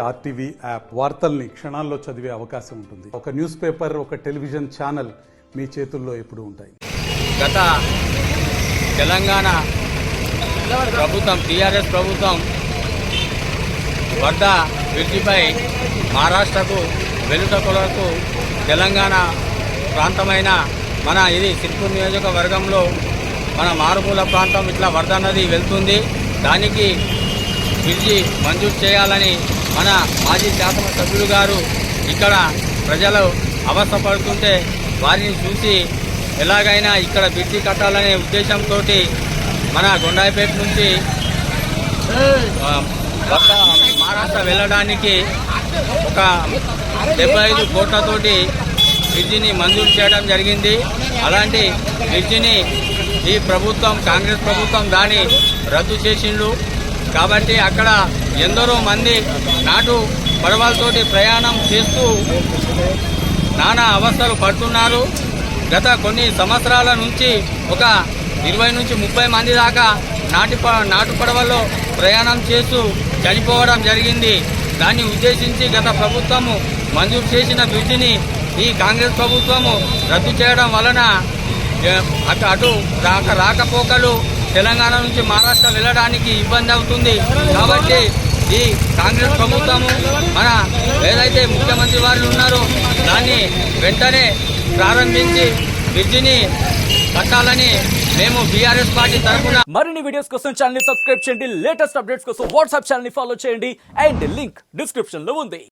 RTV app వార్తల్ని క్షణాల్లో చదివే అవకాశం ఉంటుంది. ఒక న్యూస్ పేపర్, ఒక టెలివిజన్ ఛానల్ మీ చేతుల్లో ఎప్పుడూ ఉంటాయి. గత తెలంగాణ ప్రభుత్వం టీఆర్ఎస్ ప్రభుత్వం వద్ద బ్రిడ్జిపై మహారాష్ట్రకు వెలుట కొరకు తెలంగాణ ప్రాంతమైన మన ఇది సిర్పూర్ నియోజకవర్గంలో మన మారుమూల ప్రాంతం ఇట్లా వరద నది వెళ్తుంది. దానికి బ్రిడ్జి మంజూరు చేయాలని మన మాజీ శాసనసభ్యులు గారు ఇక్కడ ప్రజలు అవస్థపడుతుంటే వారిని చూసి ఎలాగైనా ఇక్కడ బ్రిడ్జి కట్టాలనే ఉద్దేశంతో మన గొండాయిపేట నుంచి మహారాష్ట్ర వెళ్ళడానికి ఒక 75 కోట్లతోటి బ్రిడ్జిని మంజూరు చేయడం జరిగింది. అలాంటి బ్రిడ్జిని ఈ ప్రభుత్వం కాంగ్రెస్ ప్రభుత్వం దాన్ని రద్దు చేసిండు. కాబట్టి అక్కడ ఎందరో మంది నాటు పడవలతోటి ప్రయాణం చేస్తూ నానా అవస్థలు పడుతున్నారు. గత కొన్ని సంవత్సరాల నుంచి ఒక 20 నుంచి 30 మంది దాకా నాటు పడవల్లో ప్రయాణం చేస్తూ చనిపోవడం జరిగింది. దాన్ని ఉద్దేశించి గత ప్రభుత్వము మంజూరు చేసిన బ్రిడ్జిని ఈ కాంగ్రెస్ ప్రభుత్వము రద్దు చేయడం వలన అటు రాకపోకలు తెలంగాణ నుంచి మహారాష్ట్ర వెళ్ళడానికి ఇబ్బంది అవుతుంది. కాబట్టి ఈ కాంగ్రెస్ ప్రభుత్వము మన ఏదైతే ముఖ్యమంత్రి వారు ఉన్నారో దాన్ని వెంటనే ప్రారంభించి బ్రిడ్జిని కట్టాలని మేము బీఆర్ఎస్ పార్టీ తరఫున మరిన్ని వీడియోస్ కోసం ఛానల్ ని సబ్స్క్రైబ్ చేయండి. లేటెస్ట్ అప్డేట్స్ కోసం వాట్సాప్ ఛానల్ ని ఫాలో చేయండి అండ్ లింక్ డిస్క్రిప్షన్ లో ఉంది.